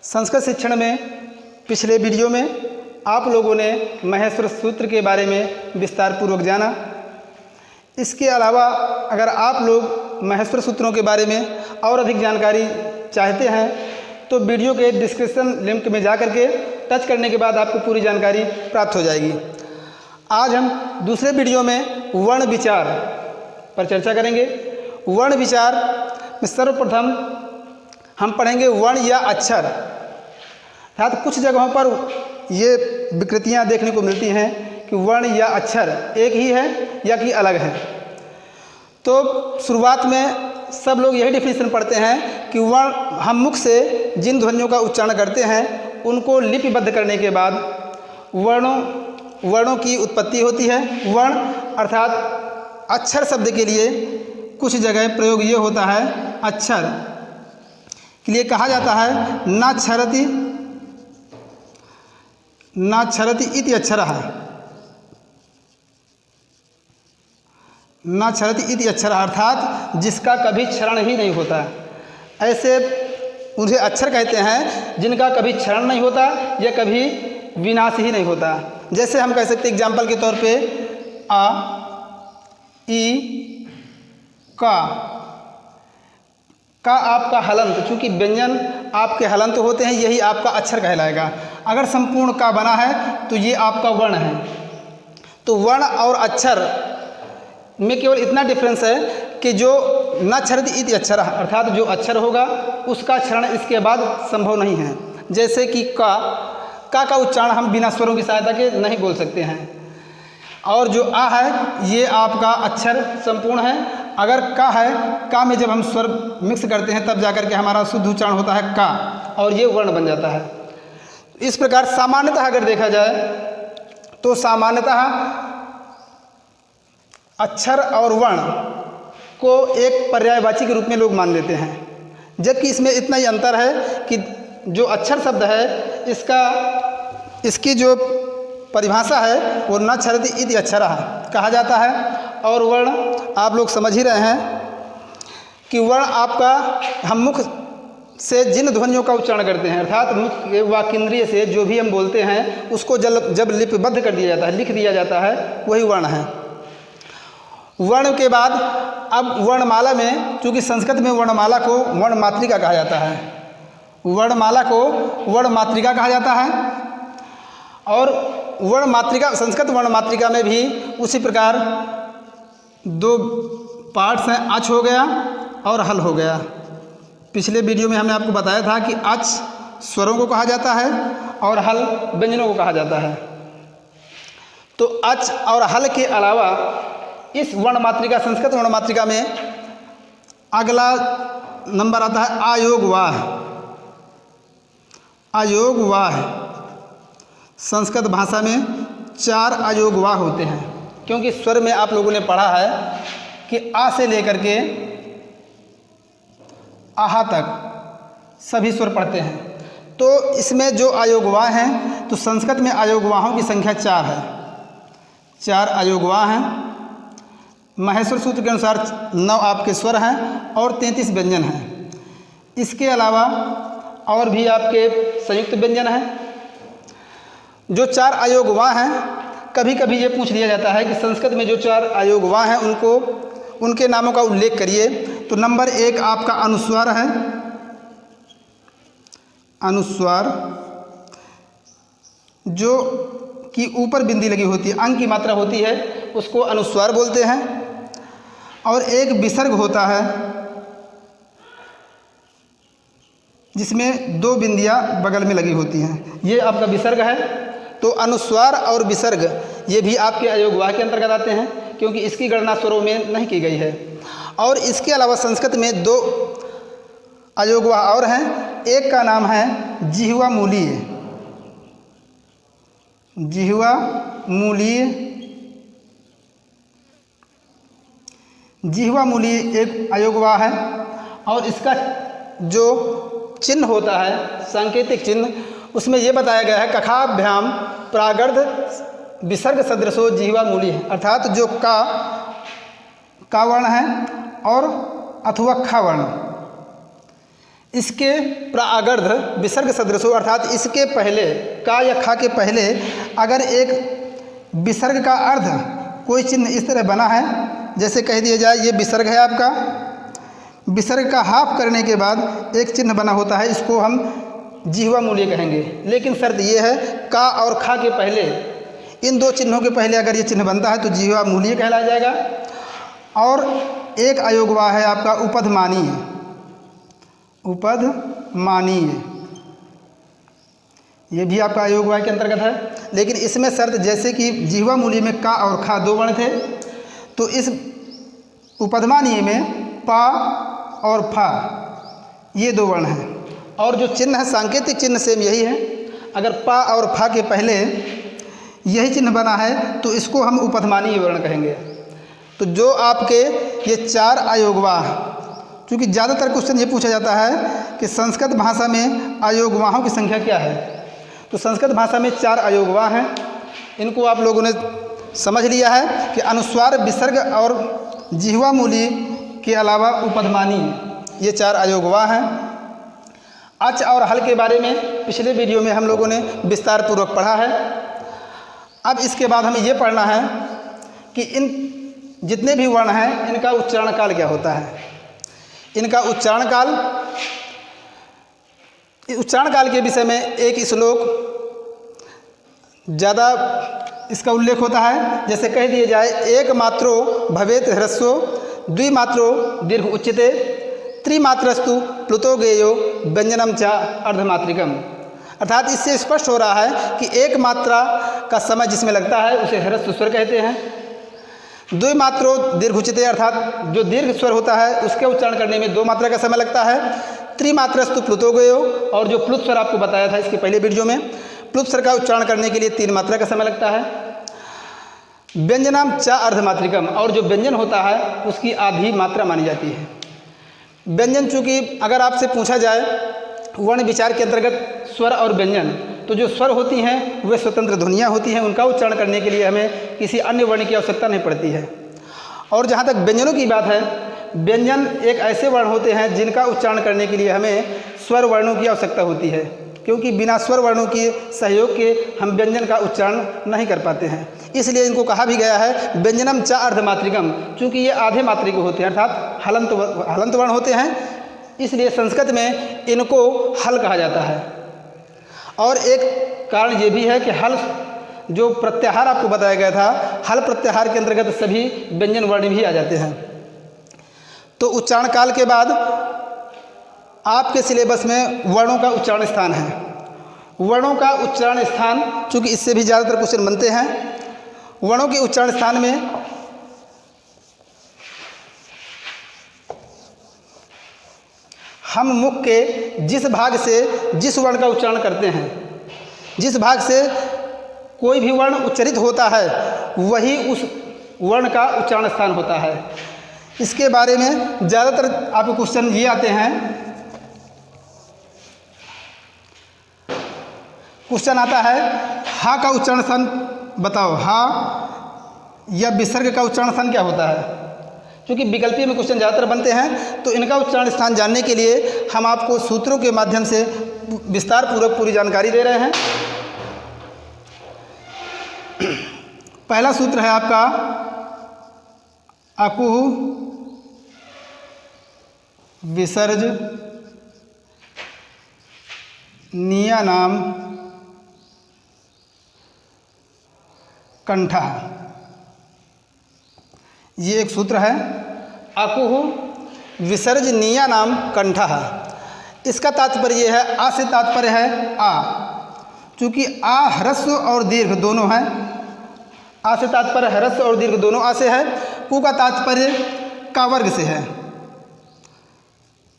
संस्कृत शिक्षण में पिछले वीडियो में आप लोगों ने महेश्वर सूत्र के बारे में विस्तार पूर्वक जाना। इसके अलावा अगर आप लोग महेश्वर सूत्रों के बारे में और अधिक जानकारी चाहते हैं तो वीडियो के डिस्क्रिप्शन लिंक में जा कर के टच करने के बाद आपको पूरी जानकारी प्राप्त हो जाएगी। आज हम दूसरे वीडियो में वर्ण विचार पर चर्चा करेंगे। वर्ण विचार में सर्वप्रथम हम पढ़ेंगे वर्ण या अक्षर। अर्थात कुछ जगहों पर ये विकृतियाँ देखने को मिलती हैं कि वर्ण या अक्षर एक ही है या कि अलग है। तो शुरुआत में सब लोग यही डिफिनेशन पढ़ते हैं कि वर्ण हम मुख से जिन ध्वनियों का उच्चारण करते हैं उनको लिपिबद्ध करने के बाद वर्णों की उत्पत्ति होती है। वर्ण अर्थात अक्षर शब्द के लिए कुछ जगह प्रयोग ये होता है, अक्षर के लिए कहा जाता है नाक्षरति इति अक्षरः, नाक्षरति इति अक्षरः अर्थात जिसका कभी क्षरण ही नहीं होता। ऐसे उन्हें अक्षर कहते हैं जिनका कभी क्षरण नहीं होता या कभी विनाश ही नहीं होता। जैसे हम कह सकते हैं एग्जाम्पल के तौर पे आ, ई, का आपका हलंत, चूँकि व्यंजन आपके हलंत होते हैं, यही आपका अक्षर कहलाएगा। अगर संपूर्ण का बना है तो ये आपका वर्ण है। तो वर्ण और अक्षर में केवल इतना डिफरेंस है कि जो नाक्षरति इति अक्षरः अर्थात जो अक्षर होगा उसका क्षरण इसके बाद संभव नहीं है। जैसे कि का उच्चारण हम बिना स्वरों की सहायता के नहीं बोल सकते हैं। और जो आ है ये आपका अक्षर संपूर्ण है। अगर का है, का में जब हम स्वर मिक्स करते हैं तब जाकर के हमारा शुद्ध उच्चारण होता है का, और ये वर्ण बन जाता है। इस प्रकार सामान्यतः अगर देखा जाए तो सामान्यतः अक्षर और वर्ण को एक पर्यायवाची के रूप में लोग मान लेते हैं, जबकि इसमें इतना ही अंतर है कि जो अक्षर शब्द है इसकी जो परिभाषा है वो नाक्षरति इति अक्षरः कहा जाता है। और वर्ण आप लोग समझ ही रहे हैं कि वर्ण आपका हम मुख से जिन ध्वनियों का उच्चारण करते हैं अर्थात मुख वाक्येंद्रिय से जो भी हम बोलते हैं उसको जब लिपिबद्ध कर दिया जाता है, लिख दिया जाता है, वही वर्ण है। वर्ण के बाद अब वर्णमाला में, चूँकि संस्कृत में वर्णमाला को वर्णमातृका कहा जाता है, वर्णमाला को वर्णमातृका कहा जाता है। और वर्णमातृका, संस्कृत वर्णमातृका में भी उसी प्रकार दो पार्ट्स हैं, अच हो गया और हल हो गया। पिछले वीडियो में हमने आपको बताया था कि अच स्वरों को कहा जाता है और हल व्यंजनों को कहा जाता है। तो अच और हल के अलावा इस वर्णमातृका, संस्कृत वर्णमातृका में अगला नंबर आता है आयोगवाह। आयोगवाह संस्कृत भाषा में 4 आयोगवाह होते हैं, क्योंकि स्वर में आप लोगों ने पढ़ा है कि आ से लेकर के आहा तक सभी स्वर पढ़ते हैं। तो इसमें जो आयोगवाह हैं, तो संस्कृत में आयोगवाहों की संख्या 4 है। 4 आयोगवाह हैं। महेश्वर सूत्र के अनुसार 9 आपके स्वर हैं और 33 व्यंजन हैं। इसके अलावा और भी आपके संयुक्त व्यंजन हैं। जो 4 आयोगवाह हैं, कभी कभी ये पूछ लिया जाता है कि संस्कृत में जो 4 आयोगवाह हैं उनके नामों का उल्लेख करिए। तो नंबर 1 आपका अनुस्वार है। अनुस्वार जो कि ऊपर बिंदी लगी होती है, अंक की मात्रा होती है, उसको अनुस्वार बोलते हैं। और एक विसर्ग होता है जिसमें 2 बिंदियाँ बगल में लगी होती हैं, ये आपका विसर्ग है। तो अनुस्वार और विसर्ग ये भी आपके आयोगवाह के अंतर्गत आते हैं, क्योंकि इसकी गणना स्वरों में नहीं की गई है। और इसके अलावा संस्कृत में 2 आयोगवाह और हैं। एक का नाम है जिह्वा मूलीय। जिह्वा मूलीय, जिह्वा मूलीय एक आयोगवाह है। और इसका जो चिन्ह होता है, सांकेतिक चिन्ह, उसमें यह बताया गया है कखाभ्याम प्रागर्ध विसर्ग सदृशो जिह्वा मूली है। अर्थात जो का वर्ण है और अथवा खा वर्ण, इसके प्रागर्ध विसर्ग सदृशो, अर्थात इसके पहले का या खा के पहले अगर एक विसर्ग का अर्ध कोई चिन्ह इस तरह बना है, जैसे कह दिया जाए ये विसर्ग है आपका, विसर्ग का हाफ करने के बाद एक चिन्ह बना होता है, इसको हम जिह्वा मूल्य कहेंगे। लेकिन शर्त ये है का और खा के पहले, इन दो चिन्हों के पहले अगर ये चिन्ह बनता है तो जिह्वा मूल्य कहलाया जाएगा। और एक अयोगवा है आपका उपधमानीय, उपधमानीय, ये भी आपका अयोगवा के अंतर्गत है। लेकिन इसमें शर्त, जैसे कि जिह्वा मूल्य में का और खा दो वर्ण थे, तो इस उपधमानीय में पा और फा ये दो वर्ण हैं। और जो चिन्ह है सांकेतिक चिन्ह सेम यही है, अगर पा और फा के पहले यही चिन्ह बना है तो इसको हम उपधमानीय वर्ण कहेंगे। तो जो आपके ये चार अयोगवा, क्योंकि ज़्यादातर क्वेश्चन ये पूछा जाता है कि संस्कृत भाषा में अयोगवाहों की संख्या क्या है, तो संस्कृत भाषा में चार अयोगवा हैं। इनको आप लोगों ने समझ लिया है कि अनुस्वार, विसर्ग और जिह्वा मूली के अलावा उपधमानीय, ये चार अयोगवा हैं। अच और हल के बारे में पिछले वीडियो में हम लोगों ने विस्तार पूर्वक पढ़ा है। अब इसके बाद हमें ये पढ़ना है कि इन जितने भी वर्ण हैं इनका उच्चारण काल क्या होता है। इनका उच्चारण काल के विषय में एक श्लोक ज़्यादा इसका उल्लेख होता है। जैसे कह दिया जाए, एक मात्रो भवेत ह्रस्वो द्विमात्रो दीर्घ उच्यते त्रिमात्रस्तु प्लुतो गेयो व्यंजनम च अर्धमात्रिकम। अर्थात इससे स्पष्ट हो रहा है कि एक मात्रा का समय जिसमें लगता है उसे ह्रस्व स्वर कहते हैं। द्विमात्रो दीर्घ उच्यते, अर्थात जो दीर्घ स्वर होता है उसके उच्चारण करने में 2 मात्रा का समय लगता है। त्रिमात्रस्तु प्लुतो गयो, और जो प्लुत स्वर आपको बताया था इसके पहले वीडियो में, प्लुत स्वर का उच्चारण करने के लिए 3 मात्रा का समय लगता है। व्यंजनम च अर्धमात्रिकम, और जो व्यंजन होता है उसकी आधी मात्रा मानी जाती है। व्यंजन, चूँकि अगर आपसे पूछा जाए वर्ण विचार के अंतर्गत स्वर और व्यंजन, तो जो स्वर होती हैं वे स्वतंत्र ध्वनियाँ होती हैं, उनका उच्चारण करने के लिए हमें किसी अन्य वर्ण की आवश्यकता नहीं पड़ती है। और जहाँ तक व्यंजनों की बात है, व्यंजन एक ऐसे वर्ण होते हैं जिनका उच्चारण करने के लिए हमें स्वर वर्णों की आवश्यकता होती है, क्योंकि बिना स्वर वर्णों के सहयोग के हम व्यंजन का उच्चारण नहीं कर पाते हैं। इसलिए इनको कहा भी गया है व्यंजनम च अर्धमात्रिकम, चूँकि ये आधे मात्रिक होते हैं, अर्थात हलंत वर्ण होते हैं, इसलिए संस्कृत में इनको हल कहा जाता है। और एक कारण ये भी है कि हल, जो प्रत्याहार आपको बताया गया था, हल प्रत्याहार के अंतर्गत सभी व्यंजन वर्ण भी आ जाते हैं। तो उच्चारण काल के बाद आपके सिलेबस में वर्णों का उच्चारण स्थान है। वर्णों का उच्चारण स्थान, चूँकि इससे भी ज़्यादातर क्वेश्चन बनते हैं, वर्णों के उच्चारण स्थान में हम मुख के जिस भाग से जिस वर्ण का उच्चारण करते हैं, जिस भाग से कोई भी वर्ण उच्चारित होता है वही उस वर्ण का उच्चारण स्थान होता है। इसके बारे में ज़्यादातर आपके क्वेश्चन ये आते हैं। क्वेश्चन आता है हा का उच्चारण स्थान बताओ, हा या विसर्ग का उच्चारण स्थान क्या होता है। क्योंकि विकल्पीय में क्वेश्चन ज़्यादातर बनते हैं, तो इनका उच्चारण स्थान जानने के लिए हम आपको सूत्रों के माध्यम से विस्तार पूर्वक पूरी जानकारी दे रहे हैं। पहला सूत्र है आपका अकुह विसर्ज निया नाम कंठा, ये एक सूत्र है। अकुह विसर्ज निया नाम कंठा, इसका तात्पर्य ये है, आ से तात्पर्य है आ, चूँकि आ ह्रस्व और दीर्घ दोनों हैं। आ से तात्पर्य ह्रस्व और दीर्घ दोनों आ से है। कु का तात्पर्य का वर्ग से है,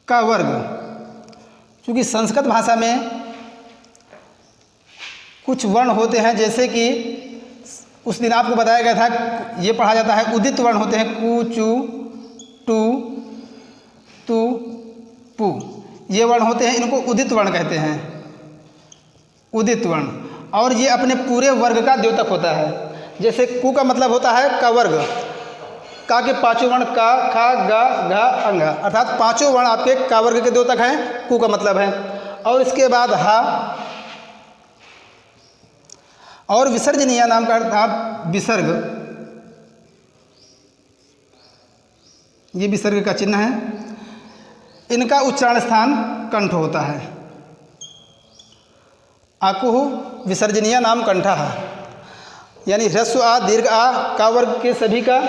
का वर्ग। क्योंकि संस्कृत भाषा में कुछ वर्ण होते हैं, जैसे कि उस दिन आपको बताया गया था, ये पढ़ा जाता है, उदित वर्ण होते हैं, कु चु टू तु पु, ये वर्ण होते हैं, इनको उदित वर्ण कहते हैं, उदित वर्ण। और ये अपने पूरे वर्ग का द्योतक होता है। जैसे कु का मतलब होता है का वर्ग, का के पांचों वर्ण का, खा, गा, घा, अंग, अर्थात पांचों वर्ण आपके का वर्ग के 2 तक हैं, कु का मतलब है। और इसके बाद हा, और विसर्जनीय नाम का अर्थात विसर्ग, ये विसर्ग का चिन्ह है, इनका उच्चारण स्थान कंठ होता है। आकुह विसर्जनीय नाम कंठः, यानी ह्रस्व आ, दीर्घ आ, का वर्ग के सभी का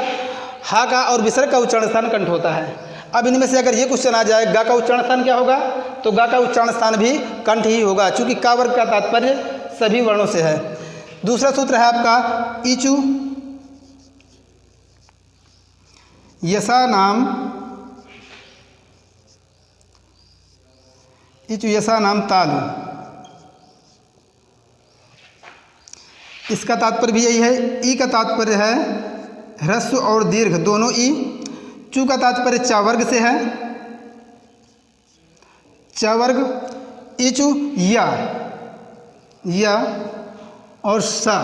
हा का और विसर्ग का उच्चारण स्थान कंठ होता है। अब इनमें से अगर ये क्वेश्चन आ जाए गा का उच्चारण स्थान क्या होगा, तो गा का उच्चारण स्थान भी कंठ ही होगा, चूंकि का वर्ग का तात्पर्य सभी वर्णों से है। दूसरा सूत्र है आपका ईचु यसा नाम, ईचु यसा नाम तालु, इसका तात्पर्य भी यही है। ई का तात्पर्य है ह्रस्व और दीर्घ दोनों ई, चू का तात्पर्य चा वर्ग से है, चा वर्ग, ईचु या और सा,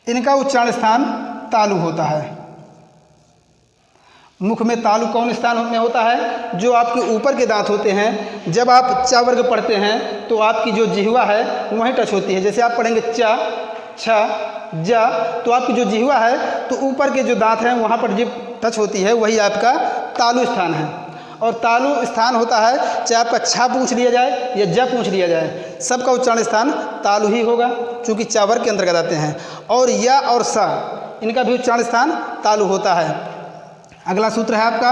इनका उच्चारण स्थान तालु होता है। मुख में तालु कौन स्थान में होता है, जो आपके ऊपर के दांत होते हैं। जब आप चा वर्ग पढ़ते हैं तो आपकी जो जिह्वा है वहीं टच होती है। जैसे आप पढ़ेंगे चा, छा, जा, तो आपकी जो जिह्वा है तो ऊपर के जो दांत हैं वहाँ पर जो टच होती है वही आपका तालु स्थान है। और तालु स्थान होता है, चाहे आपका छा पूछ लिया जाए या जा पूछ लिया जाए, सबका उच्चारण स्थान तालु ही होगा, चूँकि चा वर्ग के अंतर्गत आते हैं। और या और सा, इनका भी उच्चारण स्थान तालु होता है। अगला सूत्र है आपका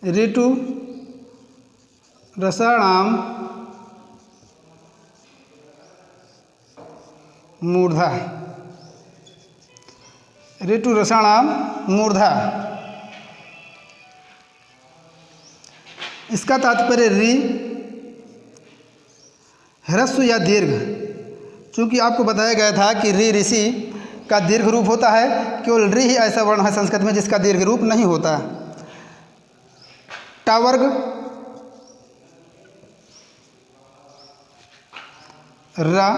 ऋतु रसाणाम मूर्धा, ऋतु रसाणाम मूर्धा, इसका तात्पर्य री, ह्रस्व या दीर्घ, चूंकि आपको बताया गया था कि री ऋषि का दीर्घ रूप होता है, केवल री ही ऐसा वर्ण है संस्कृत में जिसका दीर्घ रूप नहीं होता। टा वर्ग, रा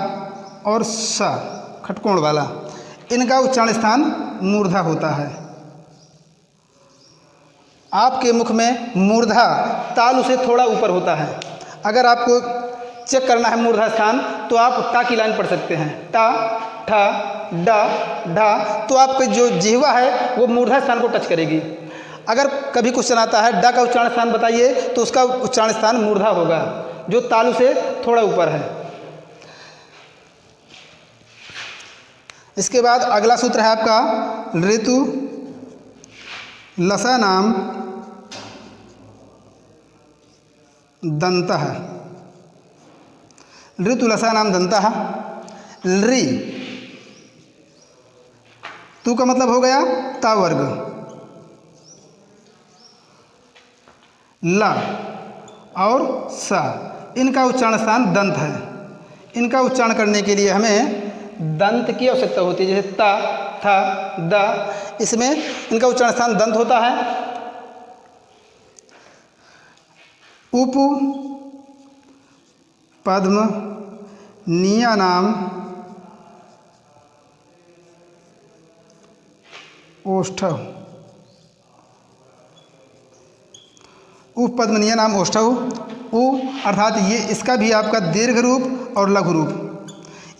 और सा खटकोण वाला, इनका उच्चारण स्थान मूर्धा होता है। आपके मुख में मूर्धा तालु से थोड़ा ऊपर होता है। अगर आपको चेक करना है मूर्धा स्थान तो आप टा की लाइन पढ़ सकते हैं, टा, ठा, डा, ढा, तो आपकी जो जिह्वा है वो मूर्धा स्थान को टच करेगी। अगर कभी क्वेश्चन आता है डा का उच्चारण स्थान बताइए तो उसका उच्चारण स्थान मूर्धा होगा, जो तालु से थोड़ा ऊपर है। इसके बाद अगला सूत्र है आपका ऋतु लसा नाम दंतः, ऋतु लसा नाम दंतः, री तू का मतलब हो गया ता वर्ग, ला और सा, इनका उच्चारण स्थान दंत है। इनका उच्चारण करने के लिए हमें दंत की आवश्यकता होती है, जैसे ता, था, दा, इसमें इनका उच्चारण स्थान दंत होता है। उपु पद्म निया नाम ओष्ठव, उपपद्मनीय नाम ओष्ठव, उ अर्थात ये इसका भी आपका दीर्घ रूप और लघु रूप।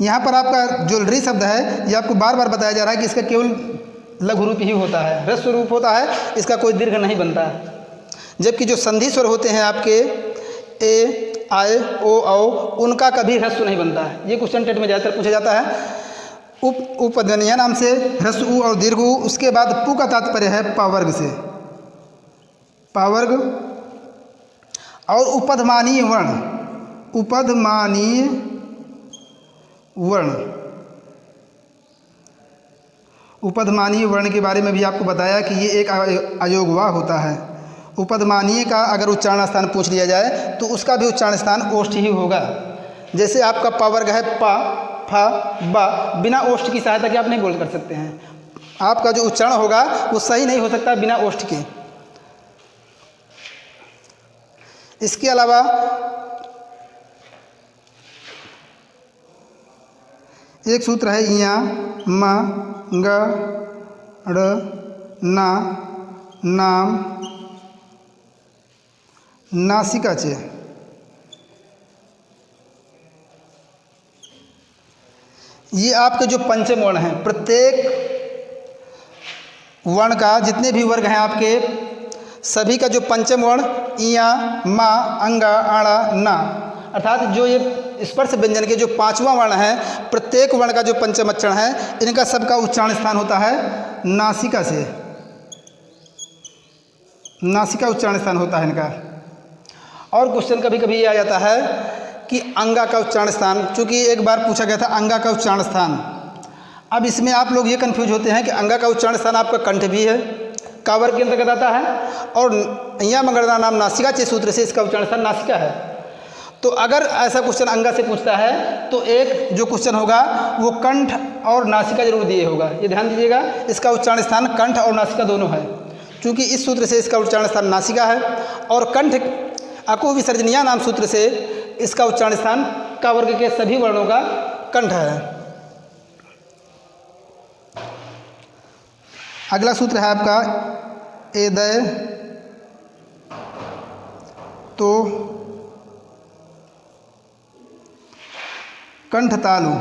यहाँ पर आपका जो री शब्द है ये आपको बार बार बताया जा रहा है कि इसका केवल लघु रूप ही होता है, ह्रस्व रूप होता है, इसका कोई दीर्घ नहीं बनता है। जबकि जो संधि स्वर होते हैं आपके ए, आए, ओ, औ, उनका कभी ह्रस्व नहीं बनता है। ये क्वेश्चन टेट में ज़्यादातर पूछा जाता है। उपपद्मनीय नाम से ह्रस्व उ और दीर्घ उ, उसके बाद पु का तात्पर्य है पावर्ग से, पावर्ग, और उपधमानीय वर्ण, उपधमानीय वर्ण, उपधमानीय वर्ण के बारे में भी आपको बताया कि ये एक अयोगवा होता है। उपधमानीय का अगर उच्चारण स्थान पूछ लिया जाए तो उसका भी उच्चारण स्थान ओष्ठ ही होगा। जैसे आपका पावर्ग है पा, फा, बा, बिना ओष्ठ की सहायता के आप नहीं बोल कर सकते हैं। आपका जो उच्चारण होगा वो सही नहीं हो सकता बिना ओष्ठ के। इसके अलावा एक सूत्र है इया म ग ड़ ना नाम नासिका चे। ये आपके जो पंचम वर्ण हैं, प्रत्येक वर्ण का जितने भी वर्ग हैं आपके सभी का जो पंचम वर्ण इया मा अंगा आड़ा ना, अर्थात जो ये स्पर्श व्यंजन के जो पांचवा वर्ण है, प्रत्येक वर्ण का जो पंचम अक्षर है इनका सबका उच्चारण स्थान होता है नासिका से। नासिका उच्चारण स्थान होता है इनका। और क्वेश्चन कभी कभी ये आ जाता है कि अंगा का उच्चारण स्थान, चूँकि एक बार पूछा गया था अंगा का उच्चारण स्थान। अब इसमें आप लोग ये कंफ्यूज होते हैं कि अंगा का उच्चारण स्थान आपका कंठ भी है, का वर्ग के अंतर्गत आता है, और अय्या मगरदा नाम नासिका चे सूत्र से इसका उच्चारण स्थान नासिका है। तो अगर ऐसा क्वेश्चन अंगा से पूछता है तो एक जो क्वेश्चन होगा वो कंठ और नासिका जरूर दिए होगा। ये ध्यान दीजिएगा, इसका उच्चारण स्थान कंठ और नासिका दोनों है, क्योंकि इस सूत्र से इसका उच्चारण स्थान नासिका है, और कंठ अकु विसर्जनीय नाम सूत्र से इसका उच्चारण स्थान का वर्ग के सभी वर्णों का कंठ है। अगला सूत्र है आपका एदय तो कंठ तालु।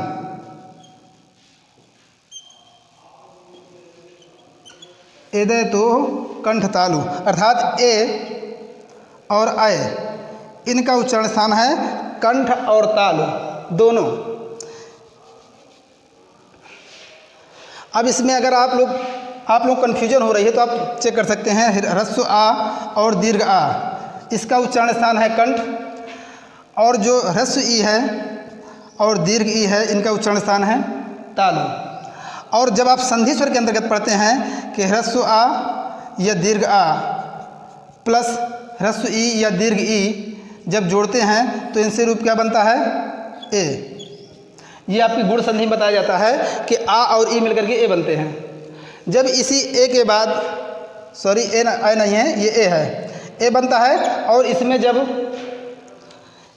एदय तो कंठ तालु, अर्थात ए और अय इनका उच्चारण स्थान है कंठ और तालु दोनों। अब इसमें अगर आप लोग कन्फ्यूजन हो रही है तो आप चेक कर सकते हैं, ह्रस्व आ और दीर्घ आ इसका उच्चारण स्थान है कंठ, और जो ह्रस्व ई है और दीर्घ ई है इनका उच्चारण स्थान है तालु। और जब आप संधि स्वर के अंतर्गत पढ़ते हैं कि ह्रस्व आ या दीर्घ आ प्लस ह्रस्व ई या दीर्घ ई जब जोड़ते हैं तो इनसे रूप क्या बनता है ए। ये आपकी गुण संधि में बताया जाता है कि आ और ई मिलकर के ए बनते हैं। जब इसी ए के बाद ए नहीं है, ये ए है, ए बनता है, और इसमें जब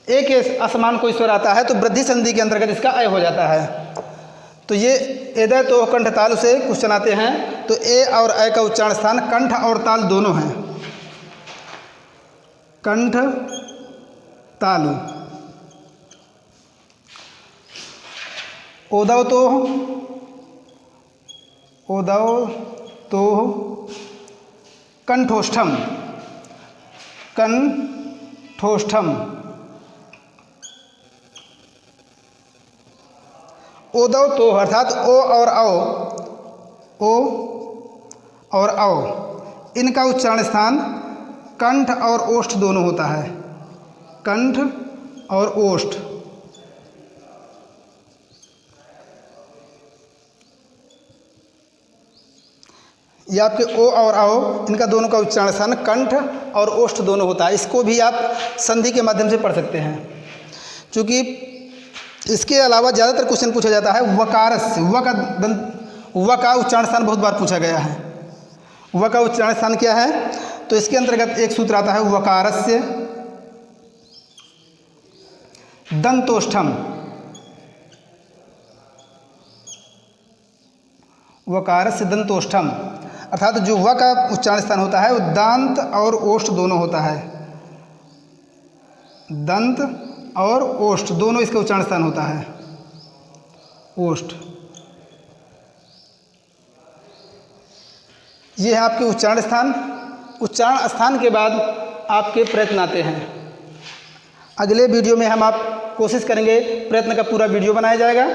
ए के असमान कोई स्वर आता है तो वृद्धि संधि के अंतर्गत इसका अय हो जाता है। तो ये एदय तो कंठ तालु से क्वेश्चन आते हैं, तो ए और अय का उच्चारण स्थान कंठ और ताल दोनों हैं। कंठ तालु। ओदव तो कंठोष्ठम। कंठोष्ठम। ओदव तो अर्थात ओ और औ इनका उच्चारण स्थान कंठ और ओष्ठ दोनों होता है। कंठ और ओष्ठ। ये आपके ओ और आओ इनका दोनों का उच्चारण स्थान कंठ और ओष्ठ दोनों होता है। इसको भी आप संधि के माध्यम से पढ़ सकते हैं, क्योंकि इसके अलावा ज़्यादातर क्वेश्चन पूछा जाता है वकारस्य। व का उच्चारण स्थान बहुत बार पूछा गया है। व का उच्चारण स्थान क्या है, तो इसके अंतर्गत एक सूत्र आता है वकारस्य दंतोष्ठम। वकारस्य दंतोष्ठम, अर्थात जो व का उच्चारण स्थान होता है वो दांत और ओष्ठ दोनों होता है। दंत और ओष्ठ दोनों इसका उच्चारण स्थान होता है। ओष्ठ। ये है आपके उच्चारण स्थान। उच्चारण स्थान के बाद आपके प्रयत्न आते हैं। अगले वीडियो में हम आप कोशिश करेंगे, प्रयत्न का पूरा वीडियो बनाया जाएगा।